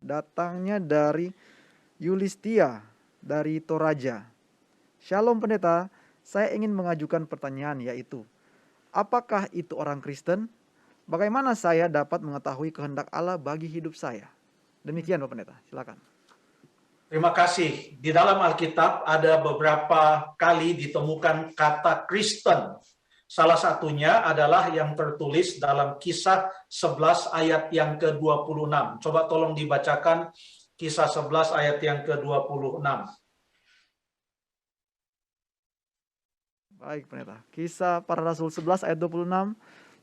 Datangnya dari Yulistia dari Toraja. Shalom pendeta, saya ingin mengajukan pertanyaan yaitu, apakah itu orang Kristen? Bagaimana saya dapat mengetahui kehendak Allah bagi hidup saya? Demikian Bapak Pendeta, silakan. Terima kasih. Di dalam Alkitab ada beberapa kali ditemukan kata Kristen. Salah satunya adalah yang tertulis dalam Kisah 11 ayat yang ke-26. Coba tolong dibacakan Kisah 11 ayat yang ke-26. Baik pendeta. Kisah para Rasul 11 ayat 26.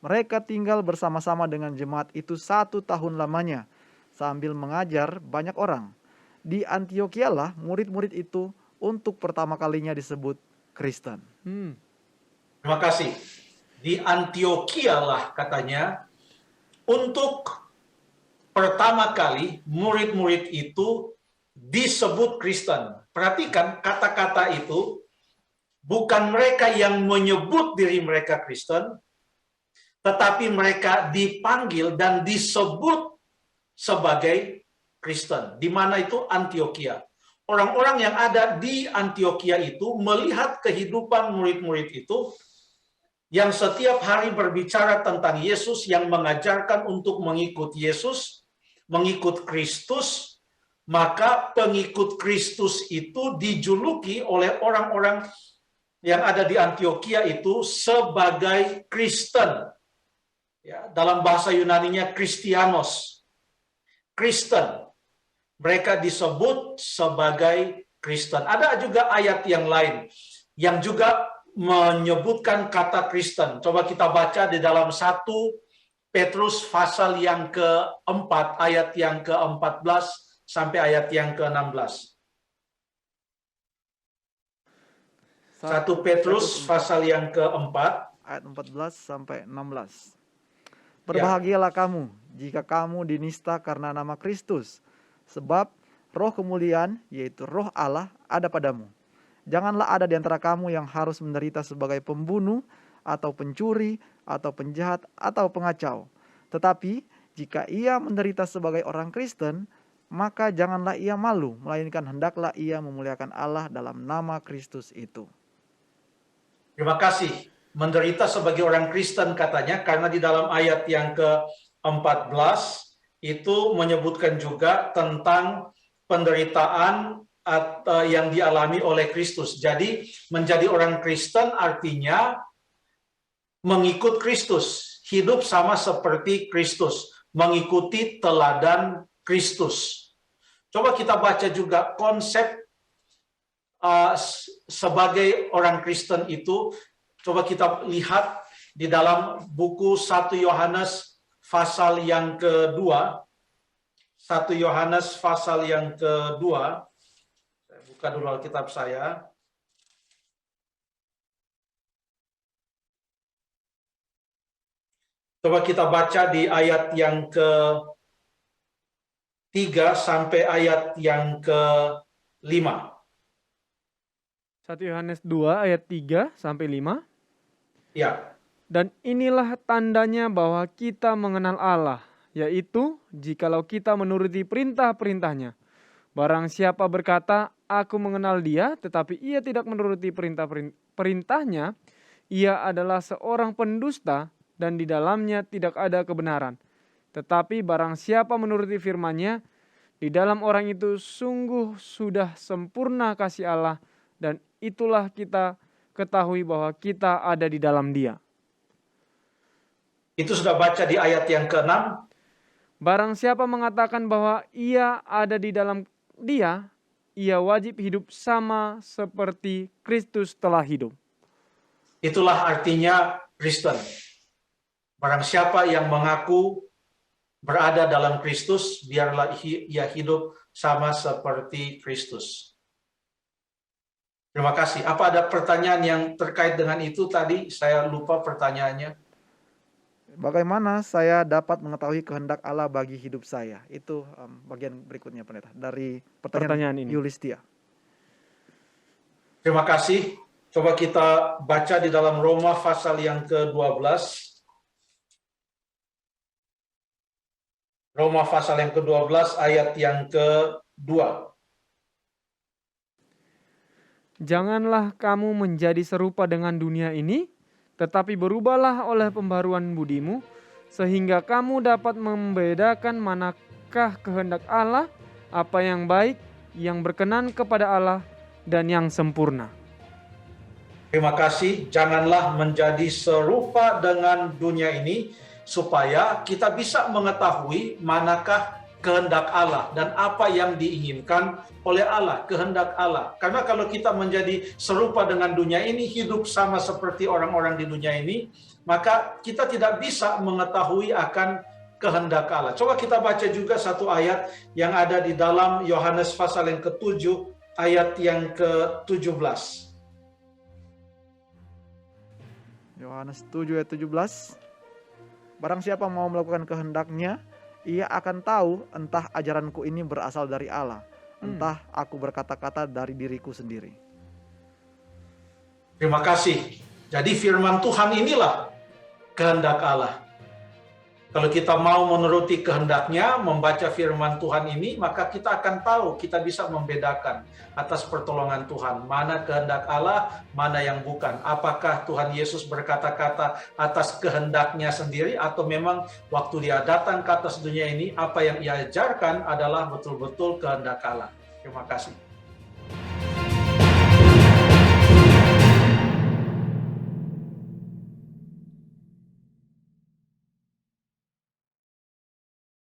Mereka tinggal bersama-sama dengan jemaat itu 1 tahun lamanya, sambil mengajar banyak orang. Di Antioquia lah murid-murid itu untuk pertama kalinya disebut Kristen. Terima kasih. Di Antioquia lah katanya, untuk pertama kali murid-murid itu disebut Kristen. Perhatikan kata-kata itu, bukan mereka yang menyebut diri mereka Kristen, tetapi mereka dipanggil dan disebut sebagai Kristen. Di mana itu? Antioquia. Orang-orang yang ada di Antioquia itu melihat kehidupan murid-murid itu yang setiap hari berbicara tentang Yesus, yang mengajarkan untuk mengikut Yesus, mengikut Kristus. Maka pengikut Kristus itu dijuluki oleh orang-orang yang ada di Antioquia itu sebagai Kristen. Ya, dalam bahasa Yunaninya Kristianos. Kristen. Mereka disebut sebagai Kristen. Ada juga ayat yang lain yang juga menyebutkan kata Kristen. Coba kita baca di dalam 1 Petrus pasal yang keempat, ayat yang ke-14 sampai ayat yang ke-16. 1 Petrus pasal yang keempat, ayat 14 sampai 16. Berbahagialah kamu jika kamu dinista karena nama Kristus, sebab roh kemuliaan, yaitu roh Allah, ada padamu. Janganlah ada di antara kamu yang harus menderita sebagai pembunuh, atau pencuri, atau penjahat, atau pengacau. Tetapi jika ia menderita sebagai orang Kristen, maka janganlah ia malu, melainkan hendaklah ia memuliakan Allah dalam nama Kristus itu. Terima kasih. Menderita sebagai orang Kristen katanya, karena di dalam ayat yang ke-14 itu menyebutkan juga tentang penderitaan yang dialami oleh Kristus. Jadi menjadi orang Kristen artinya mengikut Kristus, hidup sama seperti Kristus, mengikuti teladan Kristus. Coba kita baca juga konsep sebagai orang Kristen itu. Coba kita lihat di dalam buku 1 Yohanes pasal yang kedua. 1 Yohanes pasal yang kedua. Saya buka dulu Alkitab saya. Coba kita baca di ayat yang ke-3 sampai ayat yang ke-5. 1 Yohanes 2 ayat 3 sampai 5. Ya. Dan inilah tandanya bahwa kita mengenal Allah, yaitu jikalau kita menuruti perintah-perintahnya. Barang siapa berkata, aku mengenal dia, tetapi ia tidak menuruti perintahnya, ia adalah seorang pendusta dan di dalamnya tidak ada kebenaran. Tetapi barang siapa menuruti firman-Nya, di dalam orang itu sungguh sudah sempurna kasih Allah, dan itulah kita ketahui bahwa kita ada di dalam Dia. Itu sudah baca di ayat yang ke-6. Barang siapa mengatakan bahwa ia ada di dalam Dia, ia wajib hidup sama seperti Kristus telah hidup. Itulah artinya Kristen. Barang siapa yang mengaku berada dalam Kristus, biarlah ia hidup sama seperti Kristus. Terima kasih. Apa ada pertanyaan yang terkait dengan itu tadi? Saya lupa pertanyaannya. Bagaimana saya dapat mengetahui kehendak Allah bagi hidup saya? Itu bagian berikutnya pendeta dari pertanyaan ini. Yulistia. Terima kasih. Coba kita baca di dalam Roma pasal yang ke-12. Roma pasal yang ke-12 ayat yang ke-2. Janganlah kamu menjadi serupa dengan dunia ini, tetapi berubahlah oleh pembaruan budimu, sehingga kamu dapat membedakan manakah kehendak Allah, apa yang baik, yang berkenan kepada Allah, dan yang sempurna. Terima kasih, janganlah menjadi serupa dengan dunia ini, supaya kita bisa mengetahui manakah kehendak Allah dan apa yang diinginkan oleh Allah, kehendak Allah. Karena kalau kita menjadi serupa dengan dunia ini, hidup sama seperti orang-orang di dunia ini, maka kita tidak bisa mengetahui akan kehendak Allah. Coba kita baca juga satu ayat yang ada di dalam Yohanes pasal yang ke-7, ayat yang ke-17. Yohanes 7 ayat 17. Barang siapa mau melakukan kehendaknya, ia akan tahu entah ajaranku ini berasal dari Allah, entah aku berkata-kata dari diriku sendiri. Terima kasih. Jadi firman Tuhan inilah kehendak Allah. Kalau kita mau menuruti kehendaknya, membaca firman Tuhan ini, maka kita akan tahu, kita bisa membedakan atas pertolongan Tuhan. Mana kehendak Allah, mana yang bukan. Apakah Tuhan Yesus berkata-kata atas kehendaknya sendiri, atau memang waktu dia datang ke atas dunia ini, apa yang ia ajarkan adalah betul-betul kehendak Allah. Terima kasih.